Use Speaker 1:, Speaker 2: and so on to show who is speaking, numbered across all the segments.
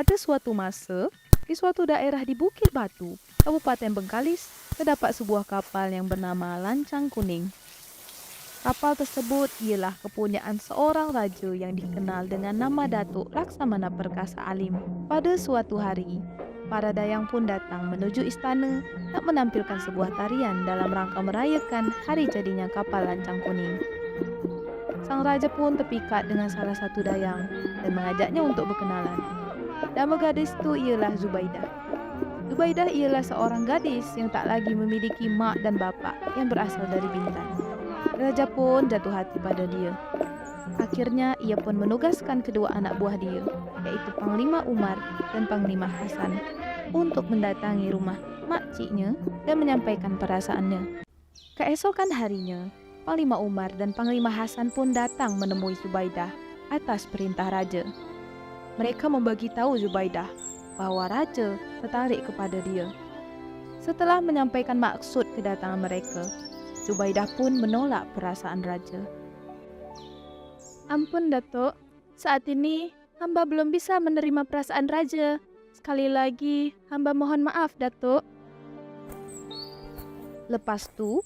Speaker 1: Pada suatu masa, di suatu daerah di Bukit Batu, Kabupaten Bengkalis, terdapat sebuah kapal yang bernama Lancang Kuning. Kapal tersebut ialah kepunyaan seorang raja yang dikenal dengan nama Datuk Laksamana Perkasa Alim. Pada suatu hari, para dayang pun datang menuju istana nak menampilkan sebuah tarian dalam rangka merayakan hari jadinya kapal Lancang Kuning. Sang raja pun terpikat dengan salah satu dayang dan mengajaknya untuk berkenalan. Nama gadis itu ialah Zubaidah. Zubaidah ialah seorang gadis yang tak lagi memiliki mak dan bapa yang berasal dari Bintan. Raja pun jatuh hati pada dia. Akhirnya ia pun menugaskan kedua anak buah dia, iaitu Panglima Umar dan Panglima Hasan, untuk mendatangi rumah makciknya dan menyampaikan perasaannya. Keesokan harinya, Panglima Umar dan Panglima Hasan pun datang menemui Zubaidah atas perintah raja. Mereka membagi tahu Zubaidah bahawa raja tertarik kepada dia. Setelah menyampaikan maksud kedatangan mereka, Zubaidah pun menolak perasaan raja. Ampun Datuk, saat ini hamba belum bisa menerima perasaan raja. Sekali lagi, hamba mohon maaf Datuk. Lepas tu,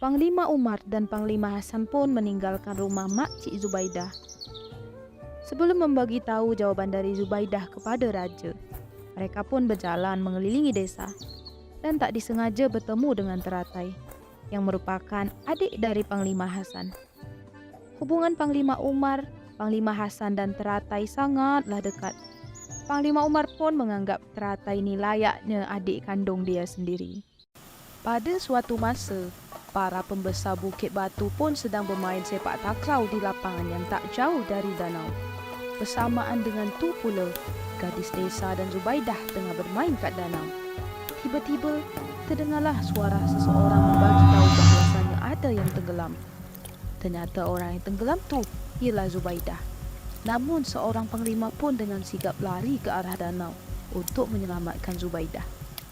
Speaker 1: Panglima Umar dan Panglima Hasan pun meninggalkan rumah makcik Zubaidah. Sebelum membagi tahu jawaban dari Zubaidah kepada raja, mereka pun berjalan mengelilingi desa dan tak disengaja bertemu dengan Teratai, yang merupakan adik dari Panglima Hasan. Hubungan Panglima Umar, Panglima Hasan dan Teratai sangatlah dekat. Panglima Umar pun menganggap Teratai ini layaknya adik kandung dia sendiri. Pada suatu masa, para pembesar Bukit Batu pun sedang bermain sepak takraw di lapangan yang tak jauh dari danau. Bersamaan dengan tu pula, gadis desa dan Zubaidah tengah bermain kat danau. Tiba-tiba, terdengarlah suara seseorang membagi tahu bahawasanya ada yang tenggelam. Ternyata orang yang tenggelam tu ialah Zubaidah. Namun seorang panglima pun dengan sigap lari ke arah danau untuk menyelamatkan Zubaidah.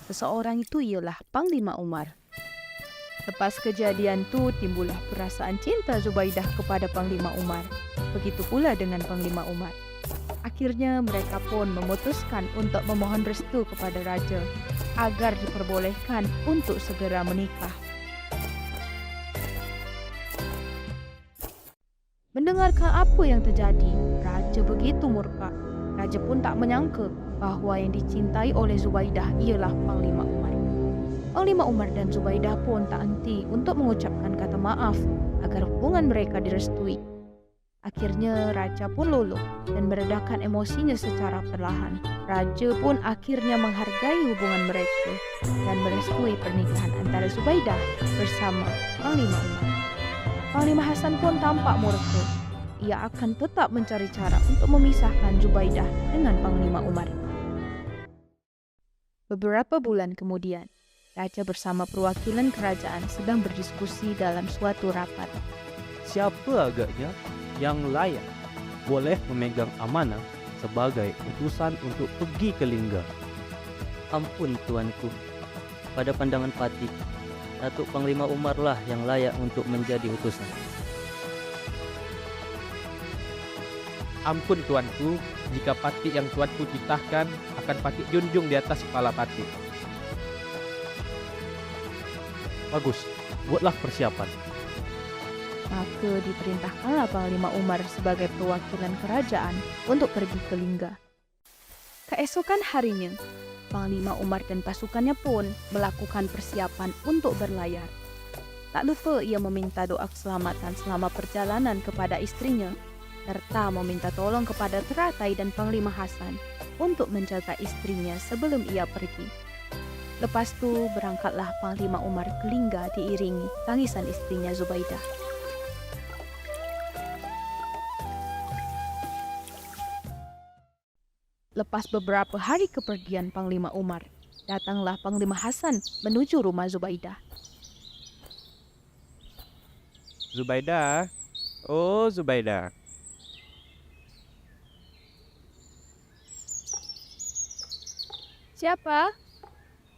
Speaker 1: Seseorang itu ialah Panglima Umar. Lepas kejadian tu, timbullah perasaan cinta Zubaidah kepada Panglima Umar. Begitu pula dengan Panglima Umar. Akhirnya mereka pun memutuskan untuk memohon restu kepada raja agar diperbolehkan untuk segera menikah. Mendengarkan apa yang terjadi, raja begitu murka. Raja pun tak menyangka bahawa yang dicintai oleh Zubaidah ialah Panglima Umar. Panglima Umar dan Zubaidah pun tak henti untuk mengucapkan kata maaf agar hubungan mereka direstui. Akhirnya raja pun luluh dan meredakan emosinya secara perlahan. Raja pun akhirnya menghargai hubungan mereka dan merestui pernikahan antara Zubaidah bersama Panglima Umar. Panglima Hasan pun tampak murka. Ia akan tetap mencari cara untuk memisahkan Zubaidah dengan Panglima Umar. Beberapa bulan kemudian, raja bersama perwakilan kerajaan sedang berdiskusi dalam suatu rapat.
Speaker 2: Siapa agaknya yang layak boleh memegang amanah sebagai utusan untuk pergi ke Lingga?
Speaker 3: Ampun tuanku, pada pandangan Patih, Datuk Panglima Umar lah yang layak untuk menjadi utusan.
Speaker 4: Ampun tuanku, jika patih yang tuanku titahkan akan patih junjung di atas kepala patih.
Speaker 2: Bagus, buatlah persiapan.
Speaker 1: Maka diperintahkanlah Panglima Umar sebagai perwakilan kerajaan untuk pergi ke Lingga. Keesokan harinya, Panglima Umar dan pasukannya pun melakukan persiapan untuk berlayar. Tak lupa ia meminta doa keselamatan selama perjalanan kepada istrinya, serta meminta tolong kepada Teratai dan Panglima Hasan untuk menjaga istrinya sebelum ia pergi. Lepas tu berangkatlah Panglima Umar ke Lingga diiringi tangisan istrinya Zubaidah. Lepas beberapa hari kepergian Panglima Umar, datanglah Panglima Hasan menuju rumah Zubaidah.
Speaker 4: Zubaidah, oh Zubaidah.
Speaker 1: Siapa?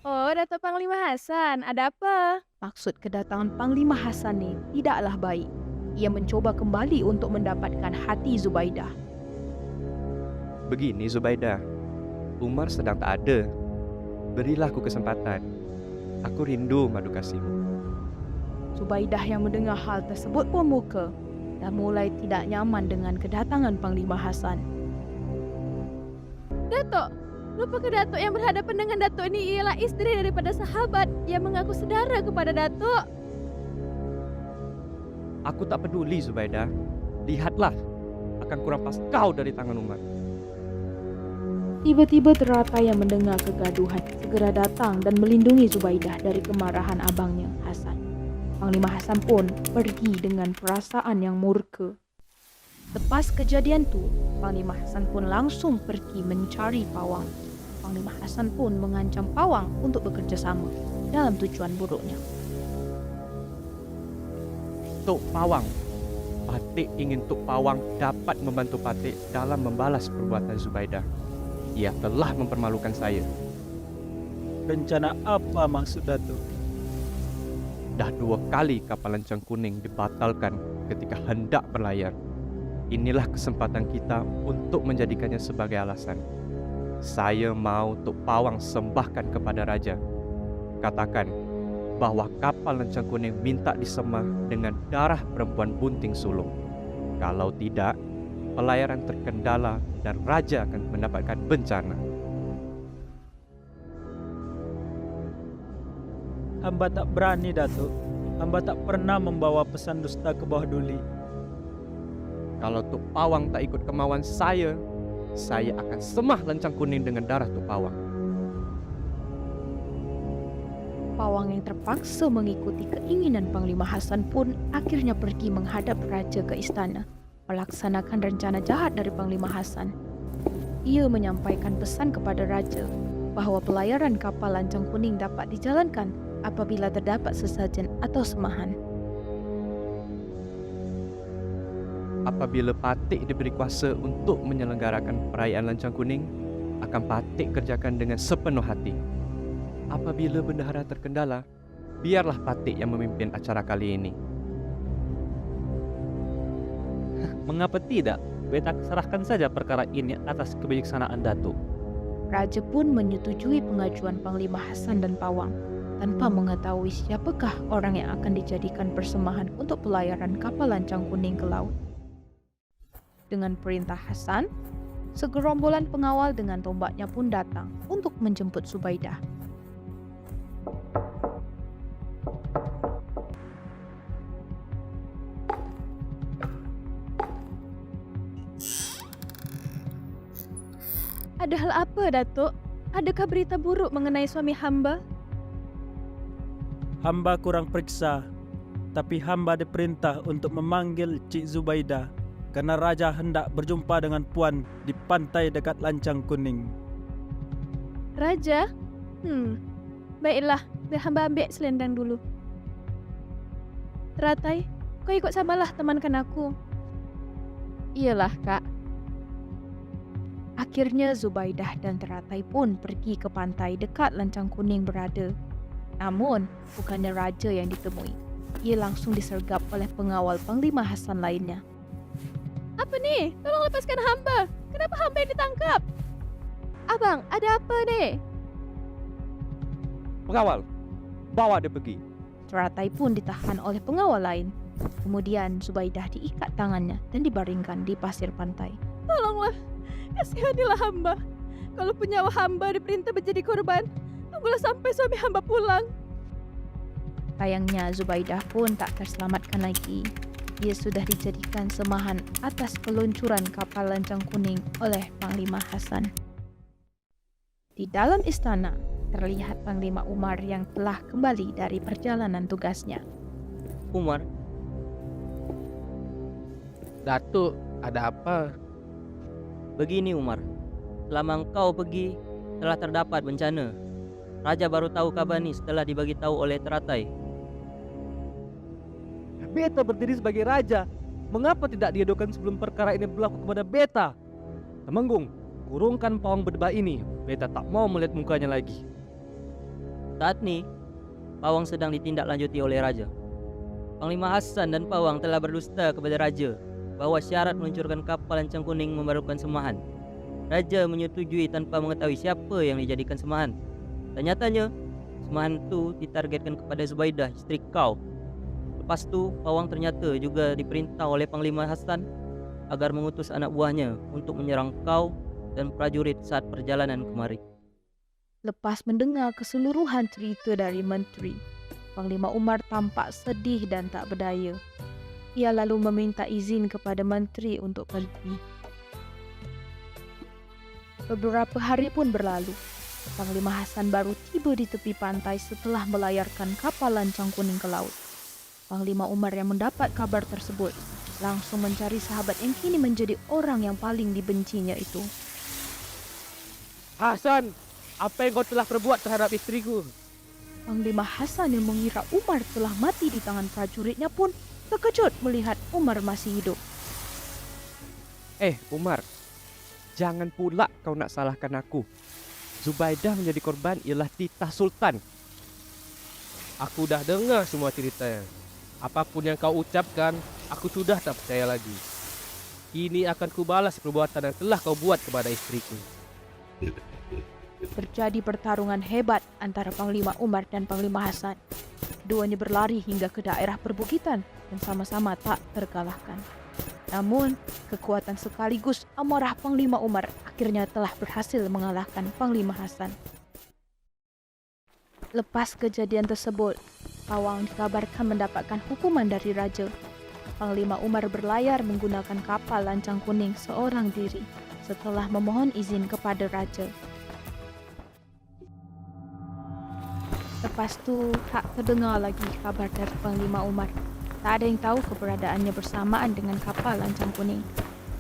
Speaker 1: Oh, Datuk Panglima Hasan, ada apa? Maksud kedatangan Panglima Hasan ni tidaklah baik. Ia mencoba kembali untuk mendapatkan hati Zubaidah.
Speaker 4: Begini Zubaidah,
Speaker 5: Umar sedang tak ada. Berilah aku kesempatan. Aku rindu madu kasihmu.
Speaker 1: Zubaidah yang mendengar hal tersebut pun muka dan mulai tidak nyaman dengan kedatangan Panglima Hasan.
Speaker 6: Datuk, rupanya Datuk yang berhadapan dengan Datuk ini ialah isteri daripada sahabat yang mengaku saudara kepada Datuk.
Speaker 5: Aku tak peduli, Zubaidah. Lihatlah, akan kurampas kau dari tangan Umar.
Speaker 1: Tiba-tiba Teratai yang mendengar kegaduhan segera datang dan melindungi Zubaidah dari kemarahan abangnya, Hasan. Panglima Hasan pun pergi dengan perasaan yang murka. Lepas kejadian itu, Panglima Hasan pun langsung pergi mencari Pawang. Panglima Hasan pun mengancam Pawang untuk bekerjasama dalam tujuan buruknya.
Speaker 5: Tok Pawang, Patik ingin Tok Pawang dapat membantu Patik dalam membalas perbuatan Zubaidah. Ia telah mempermalukan saya.
Speaker 7: Rencana apa maksud Datuk?
Speaker 5: Dah 2 kali kapal lancang kuning dibatalkan ketika hendak berlayar. Inilah kesempatan kita untuk menjadikannya sebagai alasan. Saya mau Tok Pawang sembahkan kepada Raja. Katakan bahawa kapal lancang kuning minta disemah dengan darah perempuan bunting sulung. Kalau tidak, pelayaran terkendala dan Raja akan mendapatkan bencana.
Speaker 7: Hamba tak berani, Datuk. Hamba tak pernah membawa pesan dusta ke bawah duli.
Speaker 5: Kalau Tok Pawang tak ikut kemauan saya akan semah lancang kuning dengan darah Tok Pawang.
Speaker 1: Pawang yang terpaksa mengikuti keinginan Panglima Hasan pun akhirnya pergi menghadap Raja ke istana, melaksanakan rencana jahat dari Panglima Hasan. Ia menyampaikan pesan kepada Raja bahawa pelayaran kapal lancang kuning dapat dijalankan apabila terdapat sesajen atau semahan.
Speaker 5: Apabila Patik diberi kuasa untuk menyelenggarakan perayaan lancang kuning, akan Patik kerjakan dengan sepenuh hati. Apabila bendahara terkendala, biarlah Patik yang memimpin acara kali ini.
Speaker 2: Mengapa tidak? Beta serahkan saja perkara ini atas kebijaksanaan Datuk.
Speaker 1: Raja pun menyetujui pengajuan Panglima Hasan dan Pawang tanpa mengetahui siapakah orang yang akan dijadikan persembahan untuk pelayaran kapal lancang kuning ke laut. Dengan perintah Hasan, segerombolan pengawal dengan tombaknya pun datang untuk menjemput Zubaidah.
Speaker 6: Ada hal apa, Datuk? Adakah berita buruk mengenai suami hamba?
Speaker 7: Hamba kurang periksa, tapi hamba diperintah untuk memanggil Cik Zubaidah kerana Raja hendak berjumpa dengan Puan di pantai dekat Lancang Kuning.
Speaker 6: Raja? Baiklah, biar hamba ambil selendang dulu. Teratai, kau ikut samalah temankan aku.
Speaker 1: Iyalah, Kak. Akhirnya Zubaidah dan Teratai pun pergi ke pantai dekat Lancang Kuning berada. Namun, bukannya Raja yang ditemui. Ia langsung disergap oleh pengawal Panglima Hasan lainnya.
Speaker 6: Apa ni? Tolong lepaskan hamba. Kenapa hamba yang ditangkap? Abang, ada apa ni?
Speaker 5: Pengawal, bawa dia pergi.
Speaker 1: Teratai pun ditahan oleh pengawal lain. Kemudian Zubaidah diikat tangannya dan dibaringkan di pasir pantai.
Speaker 6: Tolonglah, kasihanilah hamba. Kalau nyawa hamba diperintah menjadi korban, tunggulah sampai suami hamba pulang.
Speaker 1: Sayangnya Zubaidah pun tak terselamatkan lagi. Dia sudah dijadikan semahan atas peluncuran kapal lancang kuning oleh Panglima Hasan. Di dalam istana, terlihat Panglima Umar yang telah kembali dari perjalanan tugasnya.
Speaker 3: Umar,
Speaker 4: Datuk, ada apa?
Speaker 3: begini Umar. Selama engkau pergi, telah terdapat bencana. Raja baru tahu kabar ni setelah dibagi tahu oleh Teratai.
Speaker 2: Beta berdiri sebagai raja. Mengapa tidak diedokan sebelum perkara ini berlaku kepada beta? Temenggung, kurungkan Pawang berdebah ini. Beta tak mau melihat mukanya lagi.
Speaker 3: Saat ni, Pawang sedang ditindaklanjuti oleh Raja. Panglima Hasan dan Pawang telah berdusta kepada Raja bahawa syarat meluncurkan kapal lancang kuning memerlukan semahan. Raja menyetujui tanpa mengetahui siapa yang dijadikan semahan. Dan nyatanya, semahan tu ditargetkan kepada Zubaidah, isteri kau. Lepas tu, pawang ternyata juga diperintah oleh Panglima Hasan agar mengutus anak buahnya untuk menyerang kau dan prajurit saat perjalanan kemari.
Speaker 1: Lepas mendengar keseluruhan cerita dari menteri, Panglima Umar tampak sedih dan tak berdaya. Ia lalu meminta izin kepada menteri untuk pergi. Beberapa hari pun berlalu. Panglima Hasan baru tiba di tepi pantai setelah melayarkan kapal lancang kuning ke laut. Panglima Umar yang mendapat kabar tersebut langsung mencari sahabat yang kini menjadi orang yang paling dibencinya itu.
Speaker 4: Hasan, apa yang kau telah perbuat terhadap istriku?
Speaker 1: Panglima Hasan yang mengira Umar telah mati di tangan prajuritnya pun terkejut melihat Umar masih hidup.
Speaker 5: Umar, jangan pula kau nak salahkan aku. Zubaidah menjadi korban ialah titah Sultan.
Speaker 4: Aku dah dengar semua ceritanya. Apapun yang kau ucapkan, aku sudah tak percaya lagi. Kini akan kubalas perbuatan yang telah kau buat kepada istriku.
Speaker 1: Terjadi pertarungan hebat antara Panglima Umar dan Panglima Hasan. Keduanya berlari hingga ke daerah perbukitan dan sama-sama tak terkalahkan. Namun, kekuatan sekaligus amarah Panglima Umar akhirnya telah berhasil mengalahkan Panglima Hasan. Lepas kejadian tersebut, pawang dikabarkan mendapatkan hukuman dari raja. Panglima Umar berlayar menggunakan kapal lancang kuning seorang diri setelah memohon izin kepada raja. Lepas tu, tak terdengar lagi kabar dari Panglima Umar. Tak ada yang tahu keberadaannya bersamaan dengan kapal lancang kuning.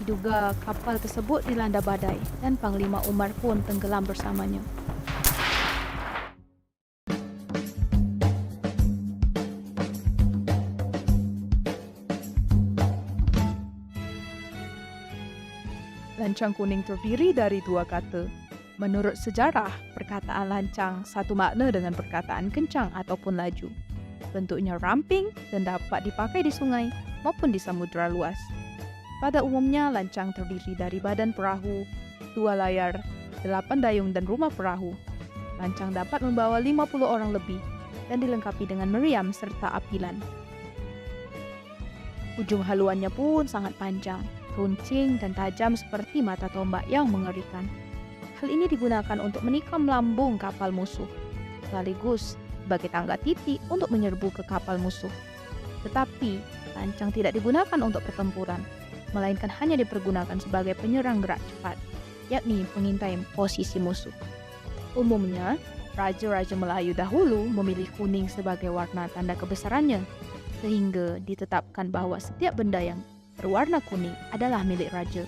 Speaker 1: Diduga kapal tersebut dilanda badai dan Panglima Umar pun tenggelam bersamanya. Lancang kuning terdiri dari dua kata. Menurut sejarah, perkataan lancang satu makna dengan perkataan kencang ataupun laju. Bentuknya ramping dan dapat dipakai di sungai maupun di samudera luas. Pada umumnya, lancang terdiri dari badan perahu, 2 layar, 8 dayung dan rumah perahu. Lancang dapat membawa 50 orang lebih dan dilengkapi dengan meriam serta apilan. Ujung haluannya pun sangat panjang, runcing dan tajam seperti mata tombak yang mengerikan. Hal ini digunakan untuk menikam lambung kapal musuh, sekaligus sebagai tangga titik untuk menyerbu ke kapal musuh. Tetapi, lancang tidak digunakan untuk pertempuran, melainkan hanya dipergunakan sebagai penyerang gerak cepat, yakni pengintai posisi musuh. Umumnya, raja-raja Melayu dahulu memilih kuning sebagai warna tanda kebesarannya, sehingga ditetapkan bahwa setiap benda yang berwarna kuning adalah milik raja.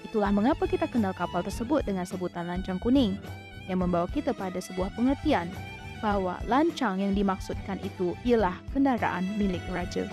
Speaker 1: Itulah mengapa kita kenal kapal tersebut dengan sebutan lancang kuning, yang membawa kita pada sebuah pengertian bahwa lancang yang dimaksudkan itu ialah kendaraan milik raja.